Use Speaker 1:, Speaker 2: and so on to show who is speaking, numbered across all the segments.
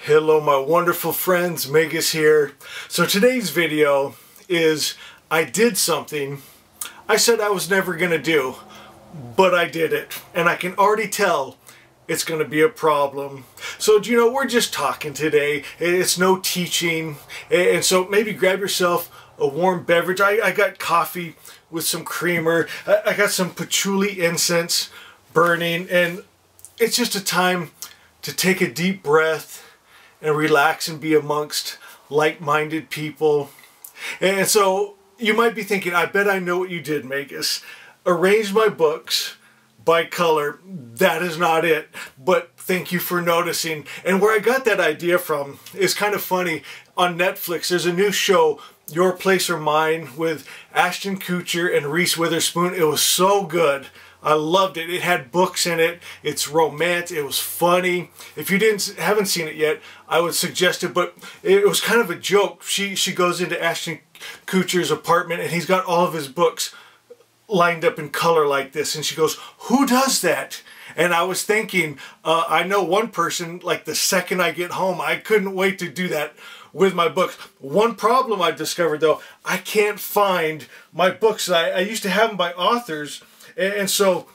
Speaker 1: Hello my wonderful friends, Magus here. So today's video is I did something I said I was never going to do, but I did it. And I can already tell it's going to be a problem. So do you know, we're just talking today. It's no teaching. And so maybe grab yourself a warm beverage. I got coffee with some creamer. I got some patchouli incense burning. And it's just a time to take a deep breath and relax and be amongst like-minded people. And so you might be thinking, I bet I know what you did, Magus. Arrange my books by color. That is not it, but thank you for noticing. And where I got that idea from is kind of funny. On Netflix, there's a new show, Your Place or Mine, with Ashton Kutcher and Reese Witherspoon. It was so good. I loved it. It had books in it. It's romantic. It was funny. If you haven't seen it yet, I would suggest it. But it was kind of a joke. She goes into Ashton Kutcher's apartment and he's got all of his books lined up in color like this. And she goes, "Who does that?" And I was thinking, I know one person, like the second I get home, I couldn't wait to do that with my books. One problem I've discovered though, I can't find my books. I used to have them by authors. And so,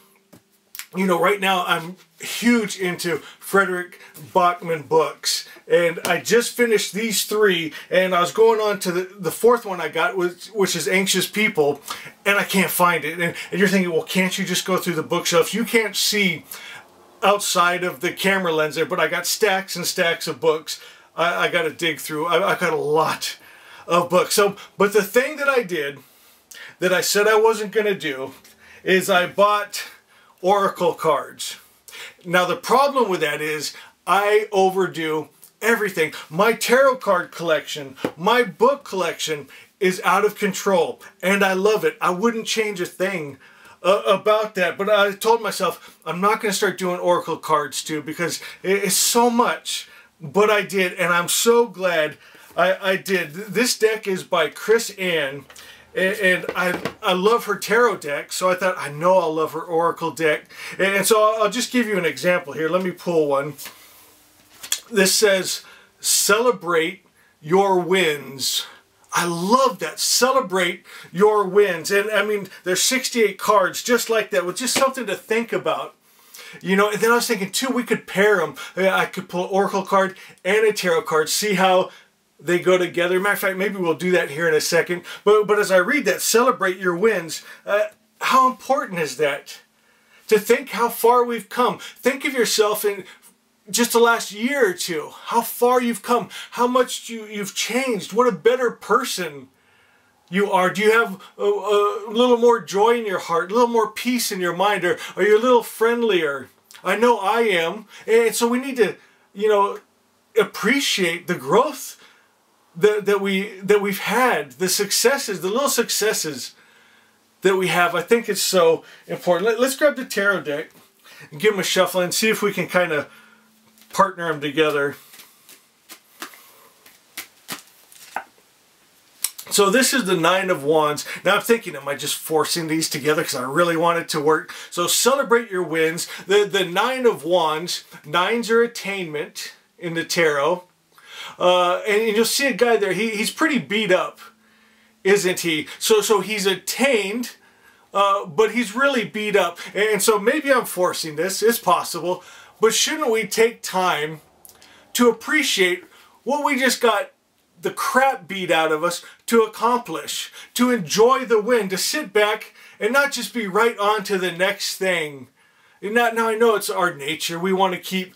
Speaker 1: you know, right now I'm huge into Frederick Bachman books. And I just finished these three, and I was going on to the fourth one I got, which is Anxious People, and I can't find it. And you're thinking, well, can't you just go through the bookshelves? You can't see outside of the camera lens there, but I got stacks and stacks of books I got to dig through. I got a lot of books. So, but the thing that I did that I said I wasn't going to do is I bought oracle cards. Now the problem with that is I overdo everything. My tarot card collection, my book collection is out of control, and I love it. I wouldn't change a thing about that, but I told myself I'm not going to start doing oracle cards too, because it's so much. But I did, and I'm so glad I did. This deck is by Chris Ann. And I love her tarot deck, so I thought, I know I'll love her oracle deck. And so I'll just give you an example here. Let me pull one. This says, celebrate your wins. I love that. Celebrate your wins. And I mean, there's 68 cards just like that, with just something to think about. You know, and then I was thinking, too, we could pair them. I could pull an oracle card and a tarot card, see how they go together. Matter of fact, maybe we'll do that here in a second. But as I read that, celebrate your wins, how important is that? To think how far we've come. Think of yourself in just the last year or two. How far you've come. How much you've changed. What a better person you are. Do you have a little more joy in your heart? A little more peace in your mind? Or are you a little friendlier? I know I am. And so we need to, you know, appreciate the growth that we've had, the successes, the little successes that we have. I think it's so important. Let's grab the tarot deck and give them a shuffle and see if we can kind of partner them together. So this is the Nine of Wands. Now I'm thinking, am I just forcing these together because I really want it to work? So celebrate your wins. The Nine of Wands, nines are attainment in the tarot. And you'll see a guy there, he's pretty beat up, isn't he? So he's attained, but he's really beat up. And so maybe I'm forcing this, it's possible, but shouldn't we take time to appreciate what we just got the crap beat out of us to accomplish, to enjoy the win, to sit back and not just be right on to the next thing. Now I know it's our nature. We want to keep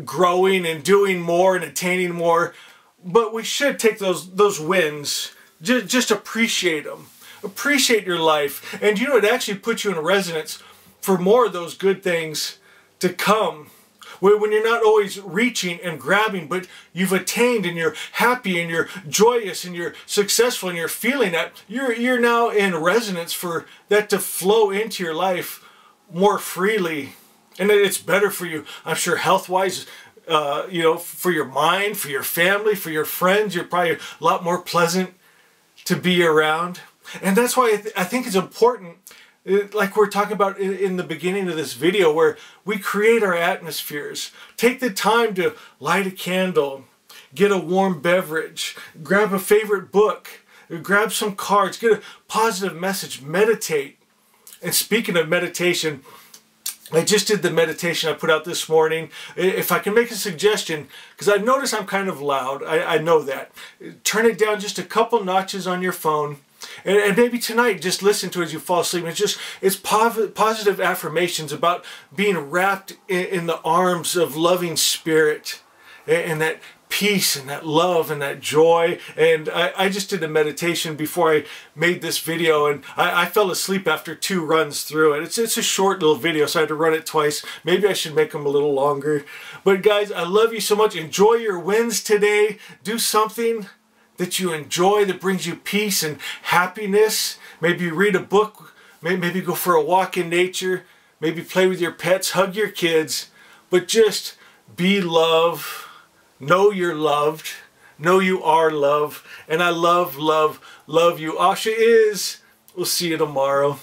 Speaker 1: growing and doing more and attaining more. But we should take those wins, just appreciate them. Appreciate your life. And you know, it actually puts you in resonance for more of those good things to come. When you're not always reaching and grabbing, but you've attained and you're happy and you're joyous and you're successful and you're feeling that, you're now in resonance for that to flow into your life more freely. And it's better for you, I'm sure, health-wise, you know, for your mind, for your family, for your friends. You're probably a lot more pleasant to be around. And that's why I think it's important like we're talking about in the beginning of this video, where we create our atmospheres. Take the time to light a candle, get a warm beverage, grab a favorite book, grab some cards, get a positive message, meditate. And speaking of meditation, I just did the meditation I put out this morning. If I can make a suggestion, because I've noticed I'm kind of loud, I know that. Turn it down just a couple notches on your phone. And maybe tonight, just listen to it as you fall asleep. It's positive affirmations about being wrapped in the arms of loving spirit and that peace and that love and that joy. And I just did a meditation before I made this video, and I fell asleep after 2 runs through it. It's a short little video, so I had to run it twice. Maybe I should make them a little longer. But guys, I love you so much. Enjoy your wins today. Do something that you enjoy, that brings you peace and happiness. Maybe read a book, maybe go for a walk in nature, maybe play with your pets, hug your kids, but just be love. Know you're loved. Know you are loved. And I love, love, love you. Asha is. We'll see you tomorrow.